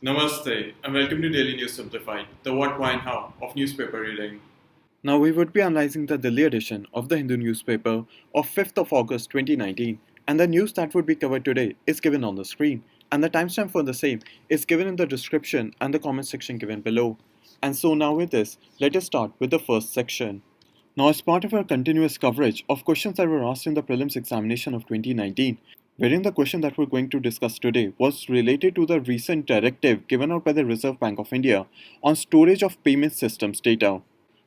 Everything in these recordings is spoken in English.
Namaste and welcome to Daily News Simplified, the what, why and how of newspaper reading. Now we would be analyzing the Delhi edition of the Hindu newspaper of 5th of August 2019, and the news that would be covered today is given on the screen, and the timestamp for the same is given in the description and the comment section given below. And so now with this, let us start with the first section. Now, as part of our continuous coverage of questions that were asked in the prelims examination of 2019, wherein the question that we're going to discuss today was related to the recent directive given out by the Reserve Bank of India on storage of payment systems data.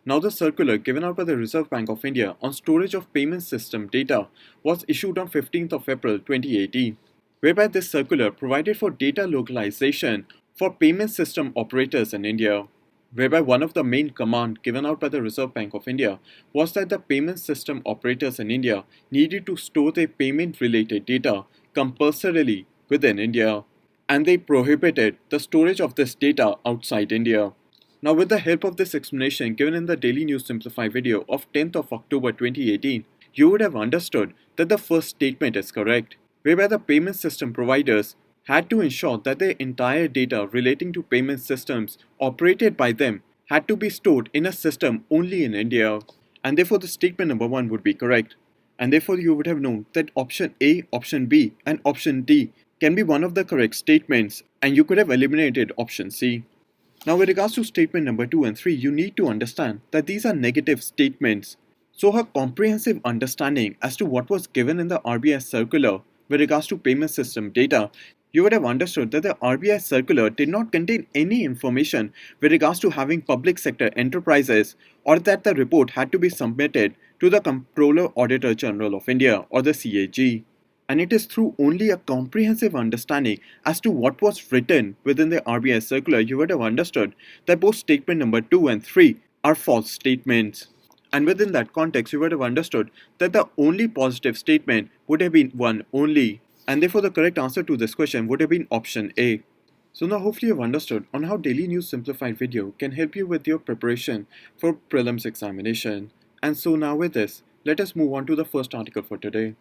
Now, the circular given out by the Reserve Bank of India on storage of payment system data was issued on 15th of April 2018, whereby this circular provided for data localization for payment system operators in India, whereby one of the main command given out by the Reserve Bank of India was that the payment system operators in India needed to store their payment related data compulsorily within India, and they prohibited the storage of this data outside India. Now, with the help of this explanation given in the Daily News Simplified video of 10th of October 2018, you would have understood that the first statement is correct, whereby the payment system providers had to ensure that their entire data relating to payment systems operated by them had to be stored in a system only in India, and therefore the statement number 1 would be correct. And therefore you would have known that option A, option B and option D can be one of the correct statements, and you could have eliminated option C. Now, with regards to statement number 2 and 3, you need to understand that these are negative statements. So, a comprehensive understanding as to what was given in the RBI circular with regards to payment system data, you would have understood that the RBI circular did not contain any information with regards to having public sector enterprises, or that the report had to be submitted to the Comptroller Auditor General of India or the CAG. And it is through only a comprehensive understanding as to what was written within the RBI circular you would have understood that both statement number 2 and 3 are false statements. And within that context, you would have understood that the only positive statement would have been one only, and therefore the correct answer to this question would have been option A. So now hopefully you've understood on how Daily News Simplified video can help you with your preparation for prelims examination. And so now with this, let us move on to the first article for today.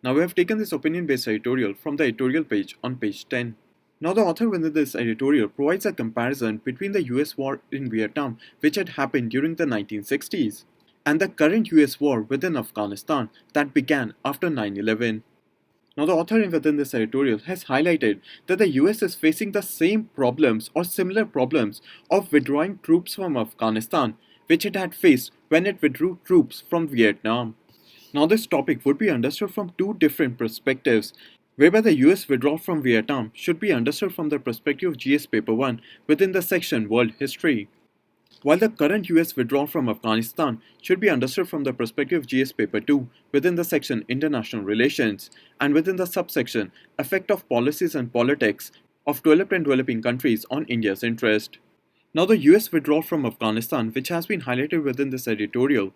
Now we have taken this opinion-based editorial from the editorial page on page 10. Now the author within this editorial provides a comparison between the US war in Vietnam, which had happened during the 1960s, and the current US war within Afghanistan that began after 9/11. Now the author within this editorial has highlighted that the US is facing the same problems or similar problems of withdrawing troops from Afghanistan, which it had faced when it withdrew troops from Vietnam. Now this topic would be understood from two different perspectives, whereby the US withdrawal from Vietnam should be understood from the perspective of GS Paper 1 within the section World History, while the current US withdrawal from Afghanistan should be understood from the perspective of GS Paper 2 within the section International Relations, and within the subsection Effect of Policies and Politics of Developed and Developing Countries on India's Interest. Now the US withdrawal from Afghanistan, which has been highlighted within this editorial,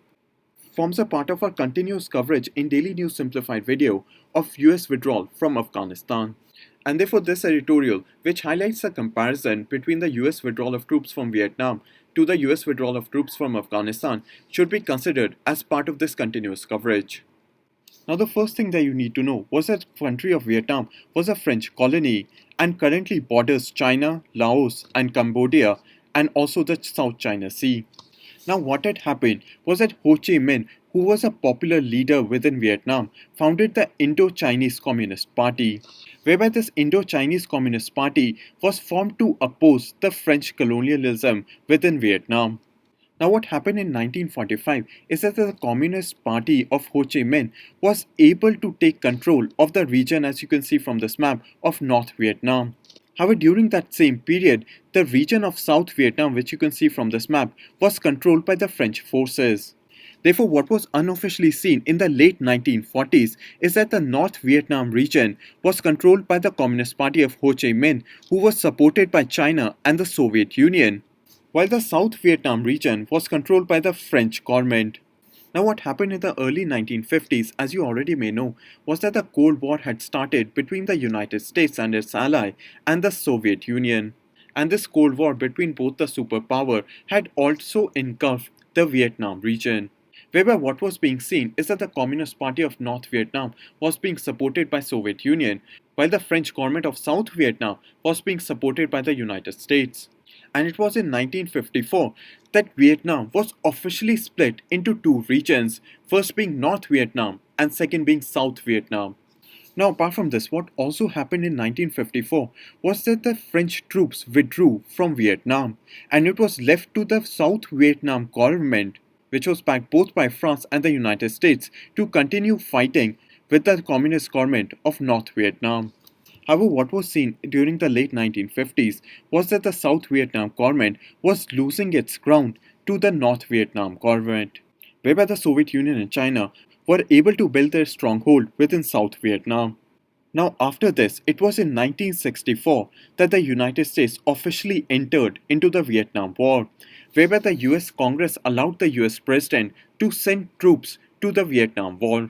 forms a part of our continuous coverage in Daily News Simplified video of US withdrawal from Afghanistan. And therefore this editorial, which highlights a comparison between the US withdrawal of troops from Vietnam to the US withdrawal of troops from Afghanistan, should be considered as part of this continuous coverage. Now the first thing that you need to know was that the country of Vietnam was a French colony and currently borders China, Laos and Cambodia, and also the South China Sea. Now what had happened was that Ho Chi Minh, who was a popular leader within Vietnam, founded the Indo-Chinese Communist Party, whereby this Indo-Chinese Communist Party was formed to oppose the French colonialism within Vietnam. Now what happened in 1945 is that the Communist Party of Ho Chi Minh was able to take control of the region, as you can see from this map, of North Vietnam. However, during that same period, the region of South Vietnam, which you can see from this map, was controlled by the French forces. Therefore, what was unofficially seen in the late 1940s is that the North Vietnam region was controlled by the Communist Party of Ho Chi Minh, who was supported by China and the Soviet Union, while the South Vietnam region was controlled by the French government. Now what happened in the early 1950s, as you already may know, was that the Cold War had started between the United States and its ally and the Soviet Union. And this Cold War between both the superpower had also engulfed the Vietnam region, whereby what was being seen is that the Communist Party of North Vietnam was being supported by Soviet Union, while the French government of South Vietnam was being supported by the United States. And it was in 1954 that Vietnam was officially split into two regions, first being North Vietnam and second being South Vietnam. Now, apart from this, what also happened in 1954 was that the French troops withdrew from Vietnam, and it was left to the South Vietnam government, which was backed both by France and the United States, to continue fighting with the communist government of North Vietnam. However, what was seen during the late 1950s was that the South Vietnam government was losing its ground to the North Vietnam government, whereby the Soviet Union and China were able to build their stronghold within South Vietnam. Now, after this, it was in 1964 that the United States officially entered into the Vietnam War, whereby the US Congress allowed the US President to send troops to the Vietnam War.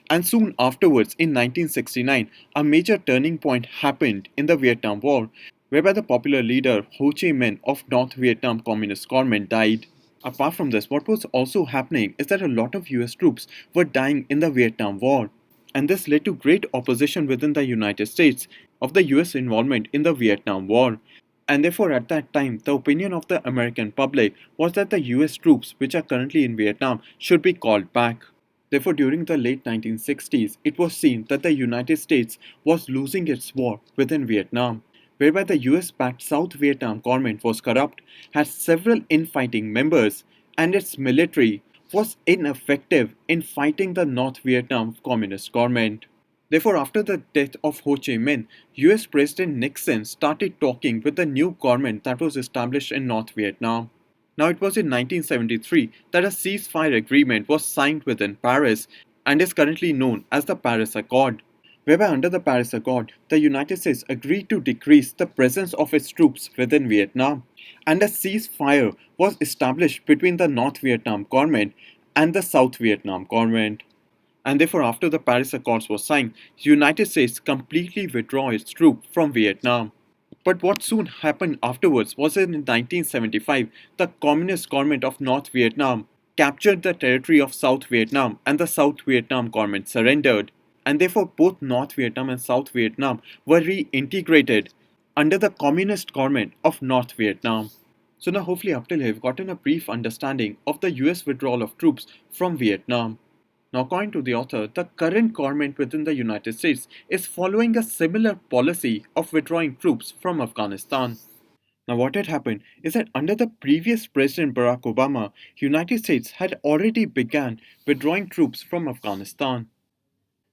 And soon afterwards, in 1969, a major turning point happened in the Vietnam War, whereby the popular leader Ho Chi Minh of North Vietnam Communist government died. Apart from this, what was also happening is that a lot of US troops were dying in the Vietnam War, and this led to great opposition within the United States of the US involvement in the Vietnam War. And therefore, at that time, the opinion of the American public was that the US troops, which are currently in Vietnam, should be called back. Therefore, during the late 1960s, it was seen that the United States was losing its war within Vietnam, whereby the US backed South Vietnam government was corrupt, had several infighting members, and its military was ineffective in fighting the North Vietnam Communist government. Therefore, after the death of Ho Chi Minh, US President Nixon started talking with the new government that was established in North Vietnam. Now, it was in 1973 that a ceasefire agreement was signed within Paris and is currently known as the Paris Accord, whereby under the Paris Accord, the United States agreed to decrease the presence of its troops within Vietnam, and a ceasefire was established between the North Vietnam government and the South Vietnam government. And therefore, after the Paris Accords were signed, the United States completely withdrew its troops from Vietnam. But what soon happened afterwards was that in 1975, the Communist government of North Vietnam captured the territory of South Vietnam and the South Vietnam government surrendered. And therefore, both North Vietnam and South Vietnam were reintegrated under the Communist government of North Vietnam. So now hopefully up till here, you've gotten a brief understanding of the US withdrawal of troops from Vietnam. Now, according to the author, the current government within the United States is following a similar policy of withdrawing troops from Afghanistan. Now, what had happened is that under the previous President Barack Obama, United States had already begun withdrawing troops from Afghanistan.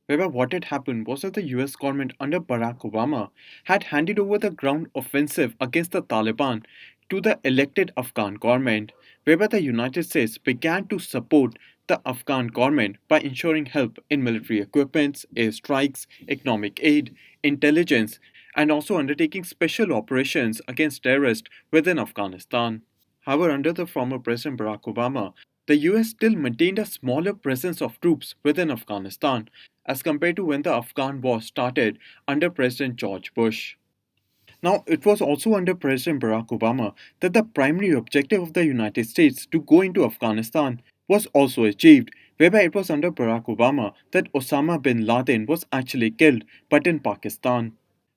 However, what had happened was that the US government under Barack Obama had handed over the ground offensive against the Taliban to the elected Afghan government, whereby the United States began to support the Afghan government by ensuring help in military equipments, airstrikes, economic aid, intelligence, and also undertaking special operations against terrorists within Afghanistan. However, under the former President Barack Obama, the US still maintained a smaller presence of troops within Afghanistan as compared to when the Afghan war started under President George Bush. Now, it was also under President Barack Obama that the primary objective of the United States to go into Afghanistan was also achieved, whereby it was under Barack Obama that Osama bin Laden was actually killed, but in Pakistan.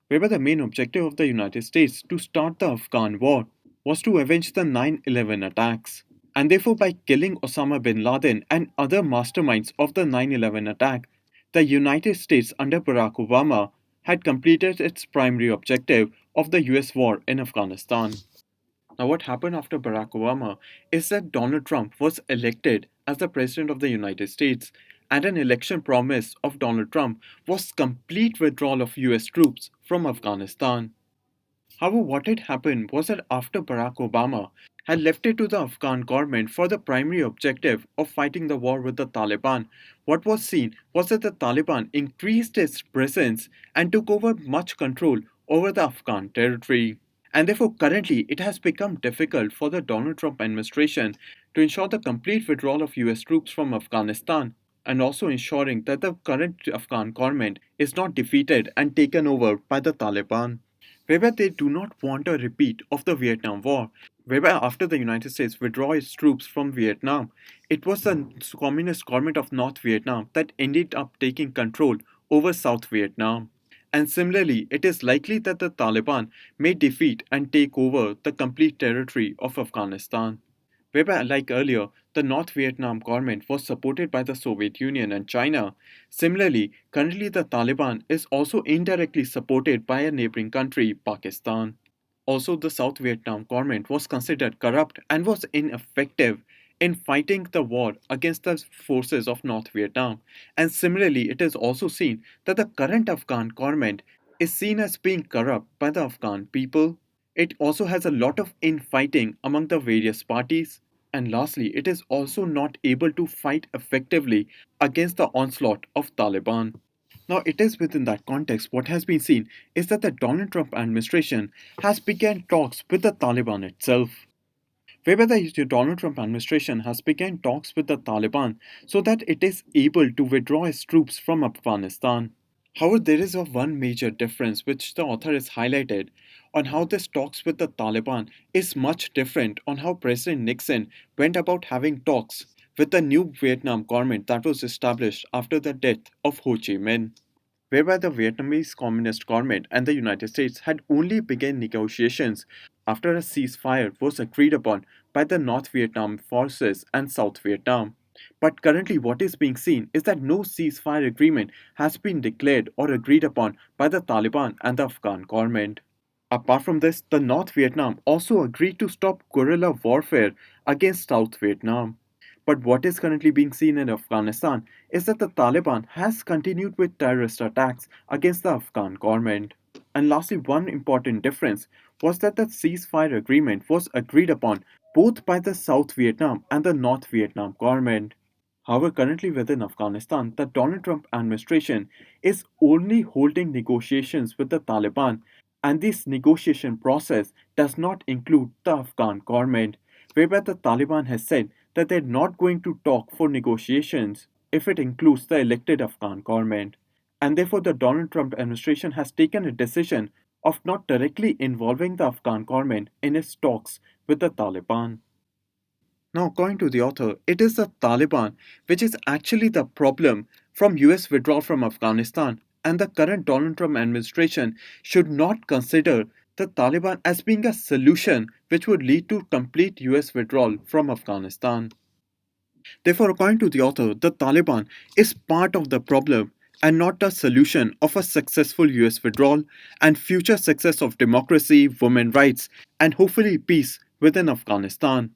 Whereby the main objective of the United States to start the Afghan war was to avenge the 9/11 attacks. And therefore, by killing Osama bin Laden and other masterminds of the 9/11 attack, the United States under Barack Obama had completed its primary objective of the US war in Afghanistan. Now, what happened after Barack Obama is that Donald Trump was elected as the President of the United States, and an election promise of Donald Trump was complete withdrawal of US troops from Afghanistan. However, what had happened was that after Barack Obama had left it to the Afghan government for the primary objective of fighting the war with the Taliban, what was seen was that the Taliban increased its presence and took over much control over the Afghan territory. And therefore, currently, it has become difficult for the Donald Trump administration to ensure the complete withdrawal of US troops from Afghanistan, and also ensuring that the current Afghan government is not defeated and taken over by the Taliban, whereby they do not want a repeat of the Vietnam War, whereby after the United States withdrew its troops from Vietnam, it was the communist government of North Vietnam that ended up taking control over South Vietnam. And similarly, it is likely that the Taliban may defeat and take over the complete territory of Afghanistan. Whereby, like earlier, the North Vietnam government was supported by the Soviet Union and China. Similarly, currently the Taliban is also indirectly supported by a neighboring country, Pakistan. Also, the South Vietnam government was considered corrupt and was ineffective in fighting the war against the forces of North Vietnam. And similarly, it is also seen that the current Afghan government is seen as being corrupt by the Afghan people. It also has a lot of infighting among the various parties. And lastly, it is also not able to fight effectively against the onslaught of Taliban. Now, it is within that context what has been seen is that the Donald Trump administration has begun talks with the Taliban itself. Whereby the Donald Trump administration has begun talks with the Taliban so that it is able to withdraw its troops from Afghanistan. However, there is a one major difference which the author has highlighted on how this talks with the Taliban is much different on how President Nixon went about having talks with the new Vietnam government that was established after the death of Ho Chi Minh, whereby the Vietnamese Communist government and the United States had only begun negotiations after a ceasefire was agreed upon by the North Vietnam forces and South Vietnam. But currently, what is being seen is that no ceasefire agreement has been declared or agreed upon by the Taliban and the Afghan government. Apart from this, the North Vietnam also agreed to stop guerrilla warfare against South Vietnam. But what is currently being seen in Afghanistan is that the Taliban has continued with terrorist attacks against the Afghan government. And lastly, one important difference was that the ceasefire agreement was agreed upon both by the South Vietnam and the North Vietnam government. However, currently within Afghanistan, the Donald Trump administration is only holding negotiations with the Taliban, and this negotiation process does not include the Afghan government, whereby the Taliban has said that they're not going to talk for negotiations if it includes the elected Afghan government. And therefore, the Donald Trump administration has taken a decision of not directly involving the Afghan government in its talks with the Taliban. Now, according to the author, it is the Taliban which is actually the problem from US withdrawal from Afghanistan, and the current Donald Trump administration should not consider the Taliban as being a solution which would lead to complete US withdrawal from Afghanistan. Therefore, according to the author, the Taliban is part of the problem and not a solution of a successful US withdrawal and future success of democracy, women rights, and hopefully peace within Afghanistan.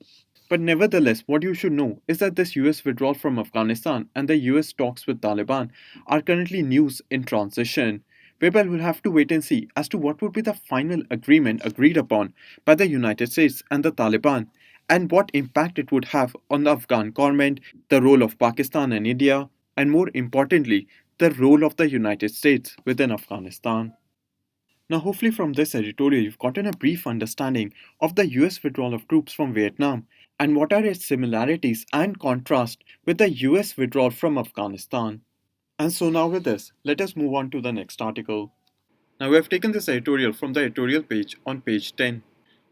But nevertheless, what you should know is that this US withdrawal from Afghanistan and the US talks with Taliban are currently news in transition, whereby we'll have to wait and see as to what would be the final agreement agreed upon by the United States and the Taliban, and what impact it would have on the Afghan government, the role of Pakistan and India, and more importantly, the role of the United States within Afghanistan. Now, hopefully, from this editorial, you've gotten a brief understanding of the US withdrawal of troops from Vietnam and what are its similarities and contrast with the US withdrawal from Afghanistan. And so, now with this, let us move on to the next article. Now, we have taken this editorial from the editorial page on page 10.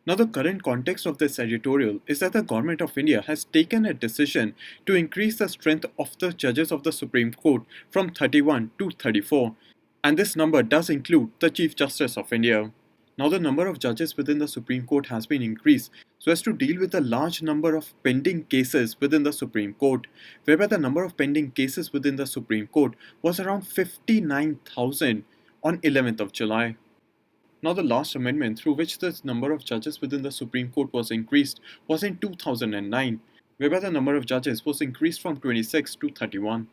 Now, the current context of this editorial is that the Government of India has taken a decision to increase the strength of the judges of the Supreme Court from 31 to 34, and this number does include the Chief Justice of India. Now, the number of judges within the Supreme Court has been increased so as to deal with the large number of pending cases within the Supreme Court, whereby the number of pending cases within the Supreme Court was around 59,000 on 11th of July. Now, the last amendment through which the number of judges within the Supreme Court was increased was in 2009, whereby the number of judges was increased from 26 to 31.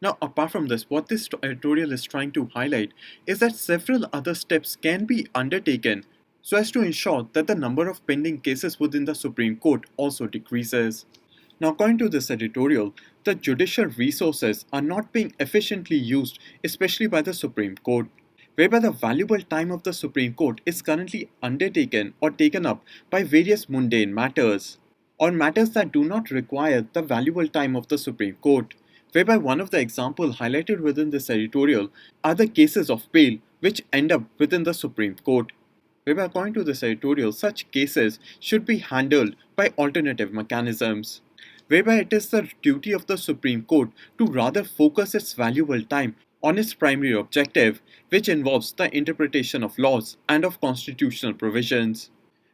Now, apart from this, what this editorial is trying to highlight is that several other steps can be undertaken so as to ensure that the number of pending cases within the Supreme Court also decreases. Now, according to this editorial, the judicial resources are not being efficiently used, especially by the Supreme Court, whereby the valuable time of the Supreme Court is currently undertaken or taken up by various mundane matters, or matters that do not require the valuable time of the Supreme Court, whereby one of the examples highlighted within this editorial are the cases of bail which end up within the Supreme Court. whereby according to this editorial, such cases should be handled by alternative mechanisms, whereby it is the duty of the Supreme Court to rather focus its valuable time on its primary objective, which involves the interpretation of laws and of constitutional provisions.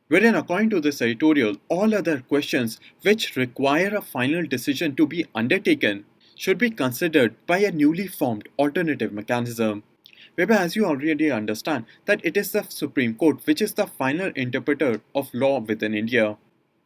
Wherein, according to this editorial, all other questions which require a final decision to be undertaken should be considered by a newly formed alternative mechanism. Whereby, as you already understand, that it is the Supreme Court which is the final interpreter of law within India.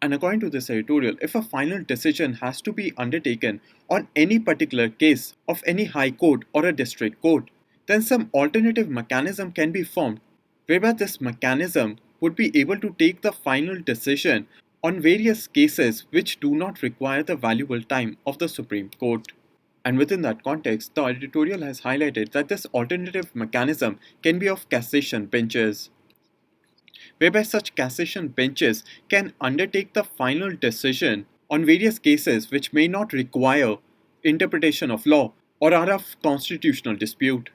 And according to this editorial, if a final decision has to be undertaken on any particular case of any high court or a district court, then some alternative mechanism can be formed, whereby this mechanism would be able to take the final decision on various cases which do not require the valuable time of the Supreme Court. And within that context, the editorial has highlighted that this alternative mechanism can be of cassation benches, whereby such cassation benches can undertake the final decision on various cases which may not require interpretation of law or are of constitutional dispute.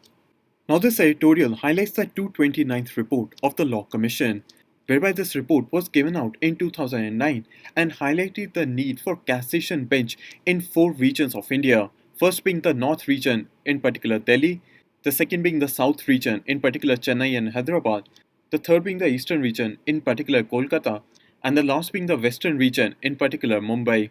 Now, this editorial highlights the 229th report of the Law Commission, whereby this report was given out in 2009 and highlighted the need for cassation bench in 4 regions of India. First being the North region, in particular Delhi, the second being the South region, in particular Chennai and Hyderabad, the third being the Eastern region, in particular Kolkata, and the last being the Western region, in particular Mumbai.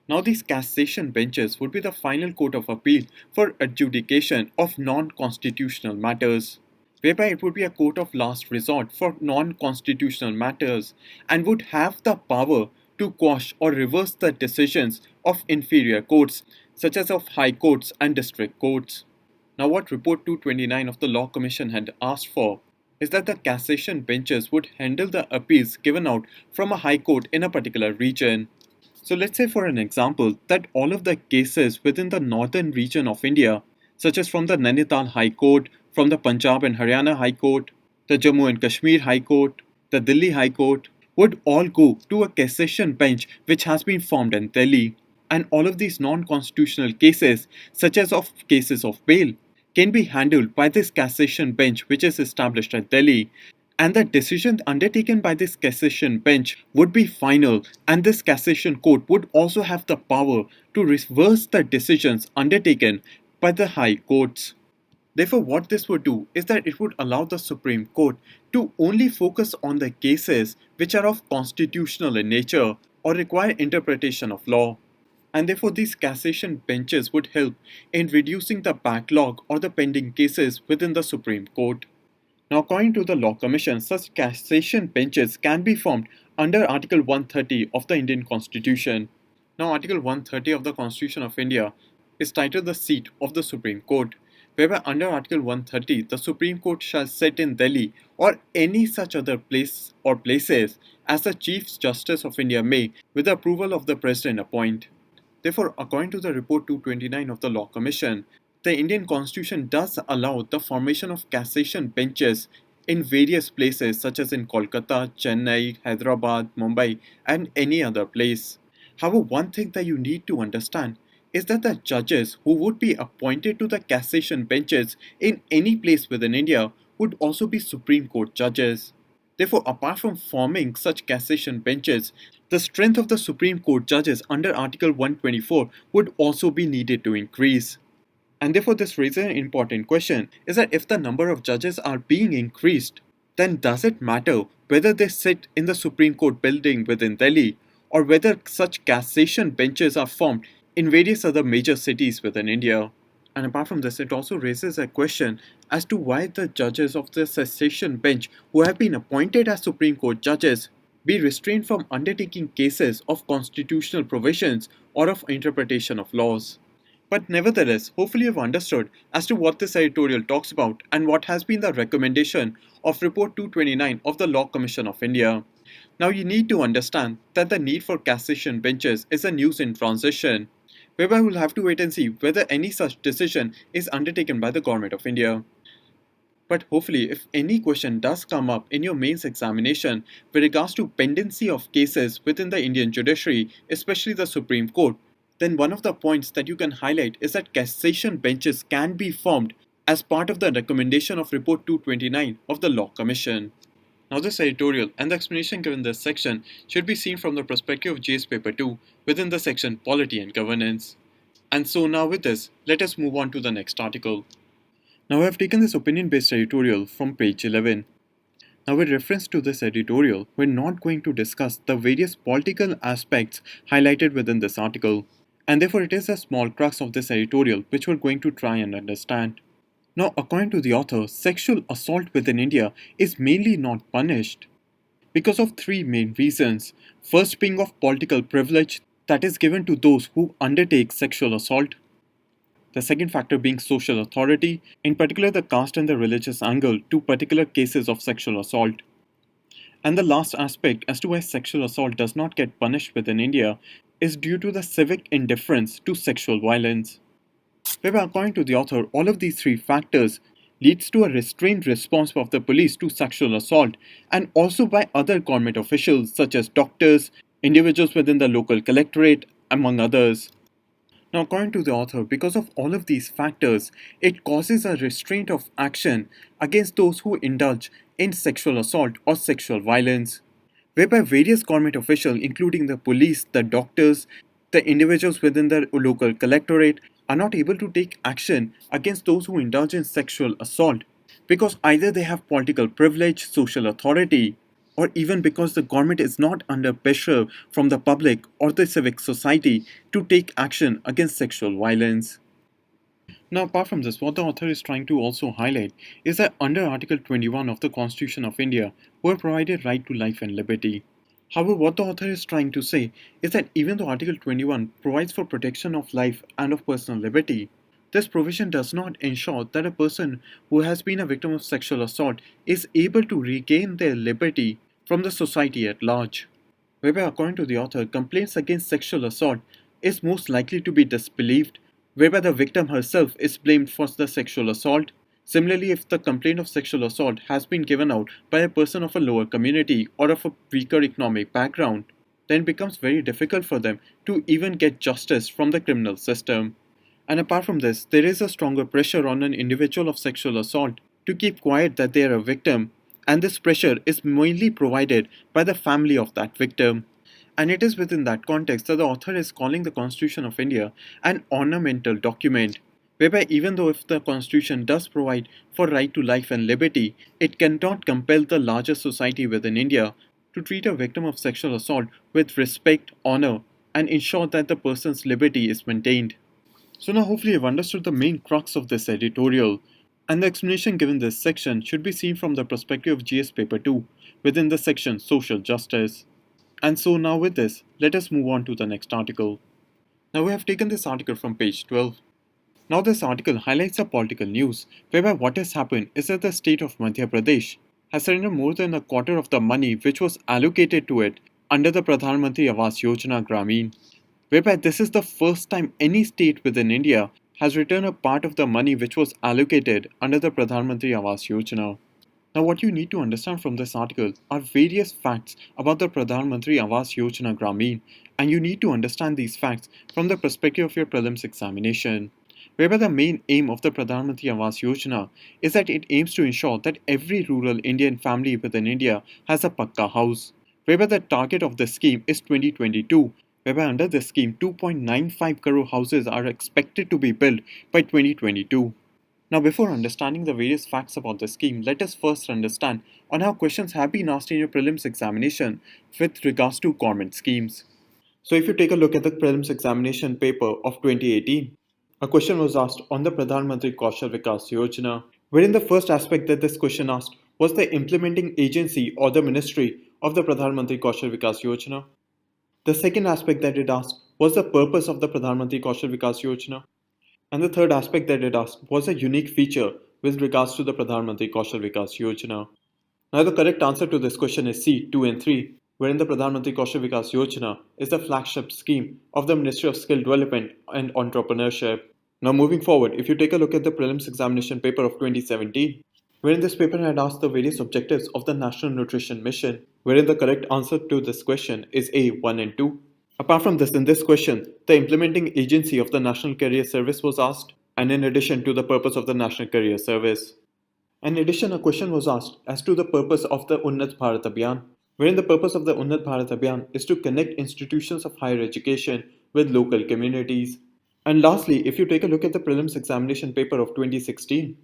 Now, these cassation benches would be the final court of appeal for adjudication of non-constitutional matters, whereby it would be a court of last resort for non-constitutional matters and would have the power to quash or reverse the decisions of inferior courts, such as of high courts and district courts. Now, what Report 229 of the Law Commission had asked for is that the cassation benches would handle the appeals given out from a high court in a particular region. So let's say, for an example, that all of the cases within the northern region of India, such as from the Nainital High Court, from the Punjab and Haryana High Court, the Jammu and Kashmir High Court, the Delhi High Court, would all go to a cassation bench which has been formed in Delhi. And all of these non-constitutional cases, such as of cases of bail, can be handled by this cassation bench which is established at Delhi. And the decision undertaken by this cassation bench would be final, and this cassation court would also have the power to reverse the decisions undertaken by the high courts. Therefore, what this would do is that it would allow the Supreme Court to only focus on the cases which are of constitutional in nature or require interpretation of law. And therefore, these cassation benches would help in reducing the backlog or the pending cases within the Supreme Court. Now, according to the Law Commission, such cassation benches can be formed under Article 130 of the Indian Constitution. Now, Article 130 of the Constitution of India is titled the Seat of the Supreme Court, whereby under Article 130, the Supreme Court shall sit in Delhi or any such other place or places as the Chief Justice of India may, with the approval of the President, appoint. Therefore, according to the Report 229 of the Law Commission, the Indian Constitution does allow the formation of cassation benches in various places such as in Kolkata, Chennai, Hyderabad, Mumbai, and any other place. However, one thing that you need to understand is that the judges who would be appointed to the cassation benches in any place within India would also be Supreme Court judges. Therefore, apart from forming such cassation benches, the strength of the Supreme Court judges under Article 124 would also be needed to increase. And therefore, this raises an important question, is that if the number of judges are being increased, then does it matter whether they sit in the Supreme Court building within Delhi or whether such cassation benches are formed in various other major cities within India? And apart from this, it also raises a question as to why the judges of the cassation bench who have been appointed as Supreme Court judges be restrained from undertaking cases of constitutional provisions or of interpretation of laws. But nevertheless, hopefully you've understood as to what this editorial talks about and what has been the recommendation of Report 229 of the Law Commission of India. Now you need to understand that the need for cassation benches is a news in transition, whereby we'll have to wait and see whether any such decision is undertaken by the Government of India. But hopefully, if any question does come up in your mains examination with regards to pendency of cases within the Indian judiciary, especially the Supreme Court, then one of the points that you can highlight is that cassation benches can be formed as part of the recommendation of Report 229 of the Law Commission. Now this editorial and the explanation given in this section should be seen from the perspective of GS Paper 2 within the section Polity and Governance. And so now with this, let us move on to the next article. Now I have taken this opinion-based editorial from page 11. Now with reference to this editorial, we're not going to discuss the various political aspects highlighted within this article. And therefore it is a small crux of this editorial which we're going to try and understand. Now according to the author, sexual assault within India is mainly not punished because of three main reasons. First being of political privilege that is given to those who undertake sexual assault. The second factor being social authority, in particular the caste and the religious angle to particular cases of sexual assault. And the last aspect as to why sexual assault does not get punished within India is due to the civic indifference to sexual violence. Whereby according to the author, all of these three factors leads to a restrained response of the police to sexual assault and also by other government officials such as doctors, individuals within the local collectorate, among others. Now according to the author, because of all of these factors, it causes a restraint of action against those who indulge in sexual assault or sexual violence, whereby various government officials including the police, the doctors, the individuals within the local collectorate are not able to take action against those who indulge in sexual assault because either they have political privilege, social authority, or even because the government is not under pressure from the public or the civic society to take action against sexual violence. Now, apart from this, what the author is trying to also highlight is that under Article 21 of the Constitution of India, we are provided right to life and liberty. However, what the author is trying to say is that even though Article 21 provides for protection of life and of personal liberty, this provision does not ensure that a person who has been a victim of sexual assault is able to regain their liberty from the society at large. Whereby, according to the author, complaints against sexual assault is most likely to be disbelieved, whereby the victim herself is blamed for the sexual assault. Similarly, if the complaint of sexual assault has been given out by a person of a lower community or of a weaker economic background, then it becomes very difficult for them to even get justice from the criminal system. And apart from this, there is a stronger pressure on an individual of sexual assault to keep quiet that they are a victim, and this pressure is mainly provided by the family of that victim. And it is within that context that the author is calling the Constitution of India an ornamental document, whereby even though if the Constitution does provide for right to life and liberty, it cannot compel the larger society within India to treat a victim of sexual assault with respect, honor, and ensure that the person's liberty is maintained. So now hopefully you've understood the main crux of this editorial, and the explanation given this section should be seen from the perspective of GS Paper 2 within the section Social Justice. And so now with this, let us move on to the next article. Now we have taken this article from page 12. Now this article highlights a political news whereby what has happened is that the state of Madhya Pradesh has surrendered more than a quarter of the money which was allocated to it under the Pradhan Mantri Awas Yojana Gramin, whereby this is the first time any state within India has returned a part of the money which was allocated under the Pradhan Mantri Awas Yojana. Now what you need to understand from this article are various facts about the Pradhan Mantri Awas Yojana Gramin, and you need to understand these facts from the perspective of your prelims examination, whereby the main aim of the Pradhan Mantri Awas Yojana is that it aims to ensure that every rural Indian family within India has a Pakka house, whereby the target of the scheme is 2022, whereby under this scheme 2.95 crore houses are expected to be built by 2022. Now before understanding the various facts about the scheme, let us first understand on how questions have been asked in your prelims examination with regards to government schemes. So if you take a look at the prelims examination paper of 2018, a question was asked on the Pradhan Mantri Kaushal Vikas Yojana, wherein the first aspect that this question asked was the implementing agency or the ministry of the Pradhan Mantri Kaushal Vikas Yojana. The second aspect that it asked was the purpose of the Pradhan Mantri Kaushal Vikas Yojana. And the third aspect that it asked was a unique feature with regards to the Pradhan Mantri Kaushal Vikas Yojana. Now the correct answer to this question is C, 2 and 3, wherein the Pradhan Mantri Kaushal Vikas Yojana is the flagship scheme of the Ministry of Skill Development and Entrepreneurship. Now moving forward, if you take a look at the prelims examination paper of 2017, wherein this paper had asked the various objectives of the National Nutrition Mission, wherein the correct answer to this question is A, 1 and 2. Apart from this, in this question, the implementing agency of the National Career Service was asked, and in addition to the purpose of the National Career Service. In addition, a question was asked as to the purpose of the Unnat Bharat Abhiyan, wherein the purpose of the Unnat Bharat Abhiyan is to connect institutions of higher education with local communities. And lastly, if you take a look at the prelims examination paper of 2016,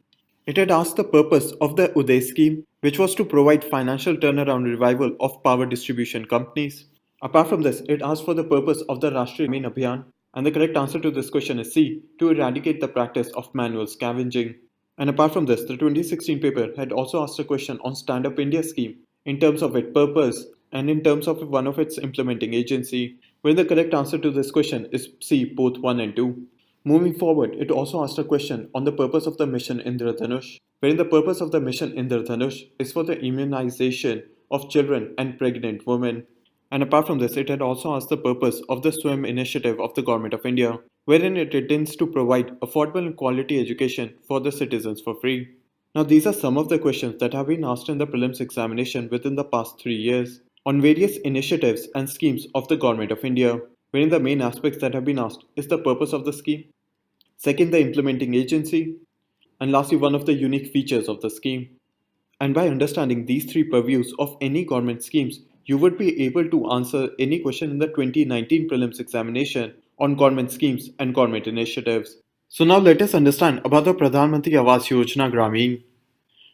it had asked the purpose of the Uday scheme, which was to provide financial turnaround revival of power distribution companies. Apart from this, it asked for the purpose of the Rashtriya Gramin Abhiyan, and the correct answer to this question is C, to eradicate the practice of manual scavenging. And apart from this, the 2016 paper had also asked a question on Stand Up India scheme in terms of its purpose and in terms of one of its implementing agency, where the correct answer to this question is C, both 1 and 2. Moving forward, it also asked a question on the purpose of the mission Indradhanush, wherein the purpose of the mission Indradhanush is for the immunization of children and pregnant women. And apart from this, it had also asked the purpose of the SWIM initiative of the Government of India, wherein it intends to provide affordable and quality education for the citizens for free. Now, these are some of the questions that have been asked in the prelims examination within the past 3 years on various initiatives and schemes of the Government of India, wherein the main aspects that have been asked is the purpose of the scheme, second, the implementing agency, and lastly, one of the unique features of the scheme. And by understanding these three purviews of any government schemes, you would be able to answer any question in the 2019 prelims examination on government schemes and government initiatives. So now let us understand about the Pradhan Mantri Awas Yojana Gramin.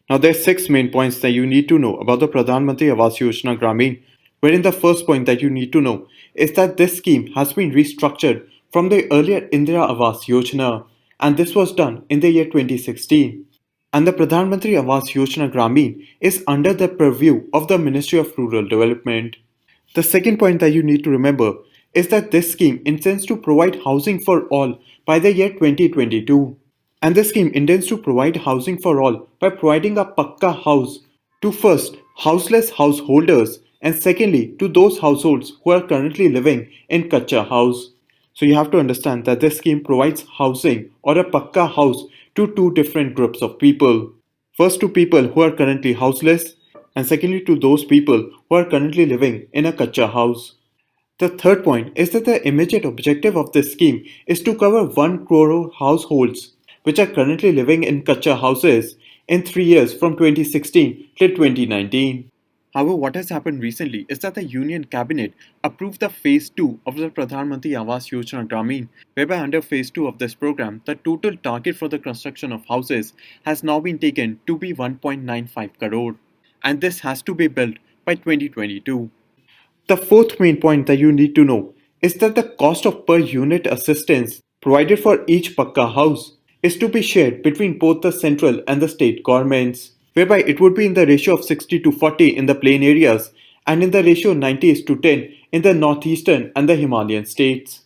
Now there are 6 main points that you need to know about the Pradhan Mantri Awas Yojana Gramin, wherein the first point that you need to know is that this scheme has been restructured from the earlier Indira Awas Yojana, and this was done in the year 2016. And the Pradhan Mantri Awas Yojana Gramin is under the purview of the Ministry of Rural Development. The second point that you need to remember is that this scheme intends to provide housing for all by the year 2022. And this scheme intends to provide housing for all by providing a Pakka house to first houseless householders and secondly to those households who are currently living in Kacha house. So you have to understand that this scheme provides housing or a Pakka house to two different groups of people. First to people who are currently houseless and secondly to those people who are currently living in a Kacha house. The third point is that the immediate objective of this scheme is to cover 1 crore households which are currently living in Kacha houses in 3 years from 2016 till 2019. However, what has happened recently is that the Union Cabinet approved the Phase 2 of the Pradhan Mantri Awas Yojana Gramin, whereby under Phase 2 of this program, the total target for the construction of houses has now been taken to be 1.95 crore, and this has to be built by 2022. The fourth main point that you need to know is that the cost of per unit assistance provided for each Pakka house is to be shared between both the central and the state governments, whereby it would be in the ratio of 60 to 40 in the plain areas and in the ratio 90:10 in the northeastern and the Himalayan states.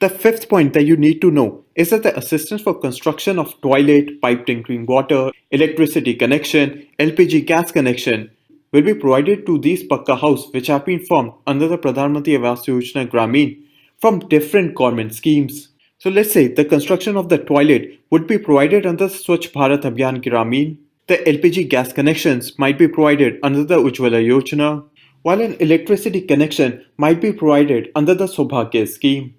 The fifth point that you need to know is that the assistance for construction of toilet, piped drinking water, electricity connection, LPG gas connection will be provided to these Pakka house which have been formed under the Pradhan Mantri Awas Yojana Gramin from different government schemes. So let's say the construction of the toilet would be provided under the Swachh Bharat Abhiyan Gramin. The LPG gas connections might be provided under the Ujjwala Yojana, while an electricity connection might be provided under the Saubhagya scheme.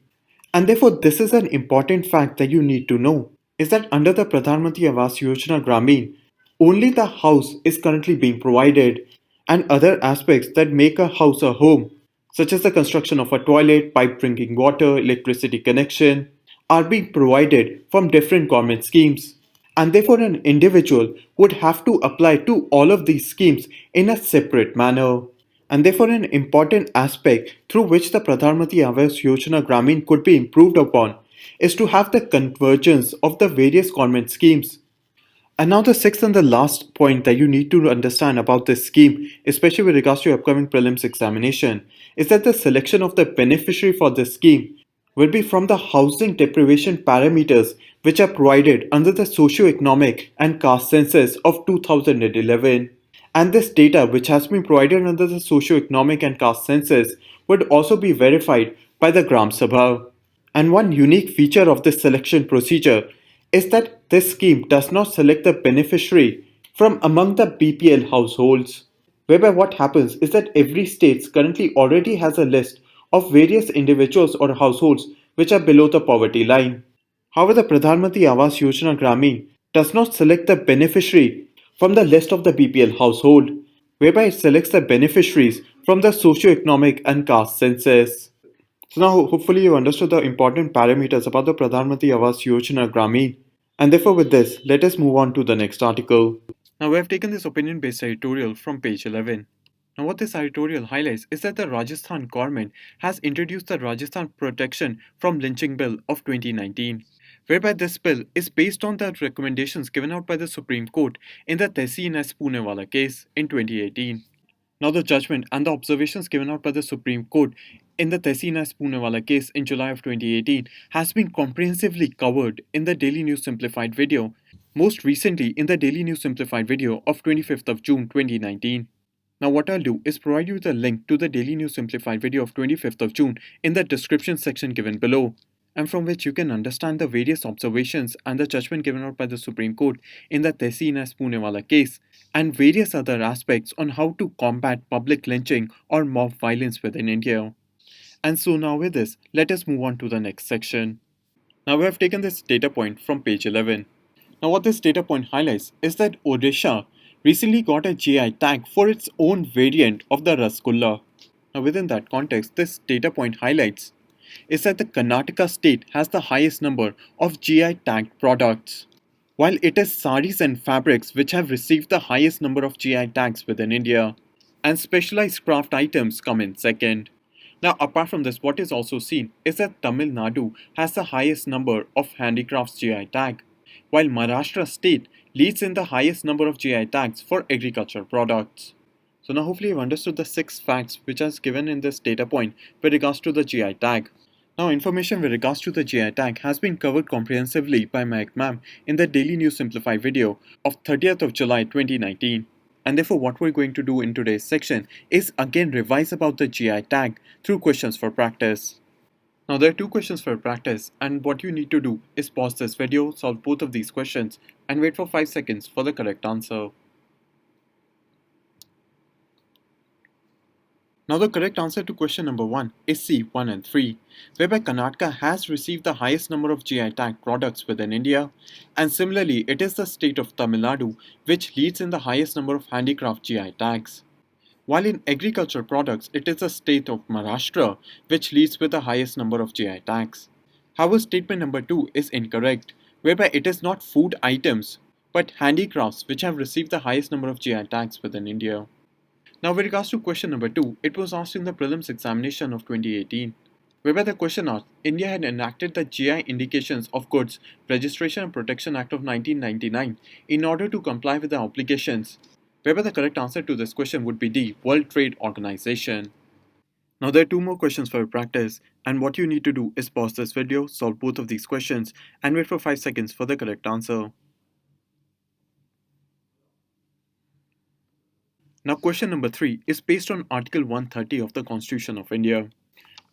And therefore, this is an important fact that you need to know, is that under the Pradhan Mantri Awas Yojana Gramin, only the house is currently being provided, and other aspects that make a house a home, such as the construction of a toilet, pipe drinking water, electricity connection, are being provided from different government schemes. And therefore, an individual would have to apply to all of these schemes in a separate manner. And therefore, an important aspect through which the Pradhan Mantri Awas Yojana Gramin could be improved upon is to have the convergence of the various government schemes. And now the sixth and the last point that you need to understand about this scheme, especially with regards to your upcoming prelims examination, is that the selection of the beneficiary for this scheme will be from the housing deprivation parameters which are provided under the socio-economic and caste census of 2011. And this data which has been provided under the socio-economic and caste census would also be verified by the Gram Sabha. And one unique feature of this selection procedure is that this scheme does not select the beneficiary from among the BPL households, whereby what happens is that every state currently already has a list of various individuals or households which are below the poverty line. However, the Pradhan Mantri Awas Yojana Gramin does not select the beneficiary from the list of the BPL household, whereby it selects the beneficiaries from the socio-economic and caste census. So now hopefully you understood the important parameters about the Pradhan Mantri Awas Yojana Gramin. And therefore with this, let us move on to the next article. Now we have taken this opinion-based editorial from page 11. Now what this editorial highlights is that the Rajasthan government has introduced the Rajasthan Protection from Lynching Bill of 2019, whereby this bill is based on the recommendations given out by the Supreme Court in the Tehseen S. Poonewala case in 2018. Now, the judgment and the observations given out by the Supreme Court in the Tehseen S. Poonewala case in July of 2018 has been comprehensively covered in the Daily News Simplified video, most recently in the Daily News Simplified video of 25th of June 2019. Now, what I'll do is provide you the link to the Daily News Simplified video of 25th of June in the description section given below, and from which you can understand the various observations and the judgment given out by the Supreme Court in the Tehseen S. Poonewala case, and various other aspects on how to combat public lynching or mob violence within India. And so now with this, let us move on to the next section. Now we have taken this data point from page 11. Now what this data point highlights is that Odisha recently got a GI tag for its own variant of the Rasgulla. Now within that context, this data point highlights is that the Karnataka state has the highest number of GI tagged products, while it is saris and fabrics which have received the highest number of GI tags within India, and specialized craft items come in second. Now, apart from this, what is also seen is that Tamil Nadu has the highest number of handicrafts GI tag, while Maharashtra state leads in the highest number of GI tags for agriculture products. So now hopefully you've understood the 6 facts which are given in this data point with regards to the GI tag. Now information with regards to the GI tag has been covered comprehensively by Mike Ma'am in the Daily News Simplified video of 30th of July 2019. And therefore what we're going to do in today's section is again revise about the GI tag through questions for practice. Now there are 2 questions for practice, and what you need to do is pause this video, solve both of these questions, and wait for 5 seconds for the correct answer. Now the correct answer to question number 1 is C, 1 and 3, whereby Karnataka has received the highest number of GI tag products within India, and similarly it is the state of Tamil Nadu which leads in the highest number of handicraft GI tags. While in agriculture products it is the state of Maharashtra which leads with the highest number of GI tags. However, statement number 2 is incorrect, whereby it is not food items but handicrafts which have received the highest number of GI tags within India. Now with regards to question number 2, it was asked in the prelims examination of 2018, whereby the question asked, India had enacted the GI Indications of Goods Registration and Protection Act of 1999 in order to comply with the obligations, whereby the correct answer to this question would be D, World Trade Organization. Now there are 2 more questions for practice, and what you need to do is pause this video, solve both of these questions, and wait for 5 seconds for the correct answer. Now question number 3 is based on Article 130 of the Constitution of India,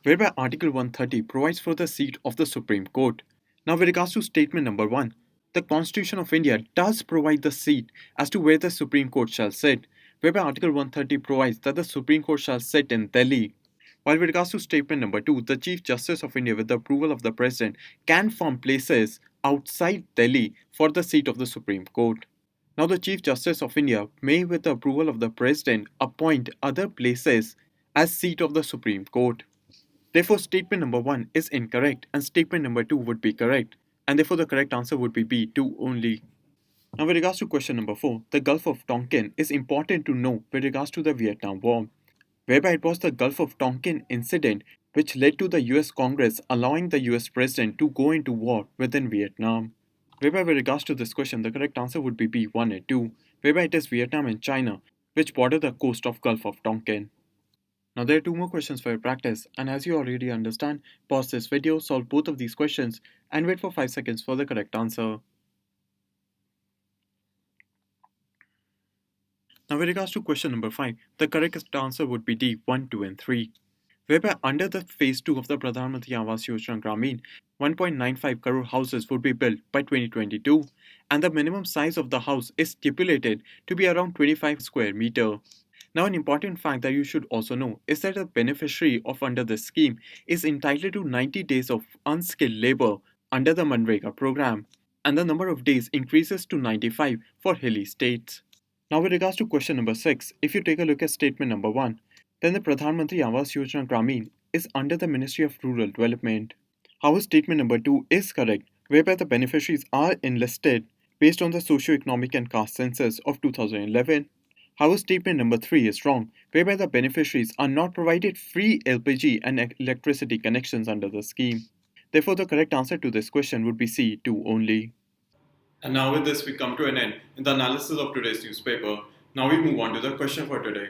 whereby Article 130 provides for the seat of the Supreme Court. Now with regards to statement number 1, the Constitution of India does provide the seat as to where the Supreme Court shall sit, whereby Article 130 provides that the Supreme Court shall sit in Delhi. While with regards to statement number 2, the Chief Justice of India with the approval of the President can form places outside Delhi for the seat of the Supreme Court. Now the Chief Justice of India may with the approval of the President appoint other places as seat of the Supreme Court. Therefore statement number 1 is incorrect and statement number 2 would be correct, and therefore the correct answer would be B, 2 only. Now with regards to question number 4, the Gulf of Tonkin is important to know with regards to the Vietnam War, whereby it was the Gulf of Tonkin incident which led to the US Congress allowing the US President to go into war within Vietnam. Whereby with regards to this question, the correct answer would be B, 1 and 2, whereby it is Vietnam and China which border the coast of Gulf of Tonkin. Now there are 2 more questions for your practice, and as you already understand, pause this video, solve both of these questions, and wait for 5 seconds for the correct answer. Now with regards to question number 5, the correct answer would be D, 1, 2 and 3. Whereby under the phase 2 of the Pradhan Mantri Awas Yojana Gramin, 1.95 crore houses would be built by 2022, and the minimum size of the house is stipulated to be around 25 square meter. Now an important fact that you should also know is that a beneficiary of under this scheme is entitled to 90 days of unskilled labor under the Manrega program, and the number of days increases to 95 for hilly states. Now with regards to question number 6, if you take a look at statement number 1, then the Pradhan Mantri Awas Yojana Gramin is under the Ministry of Rural Development. However, statement number 2 is correct, whereby the beneficiaries are enlisted based on the socio-economic and caste census of 2011. However, statement number 3 is wrong, whereby the beneficiaries are not provided free LPG and electricity connections under the scheme. Therefore, the correct answer to this question would be C, 2 only. And now with this we come to an end in the analysis of today's newspaper. Now we move on to the question for today.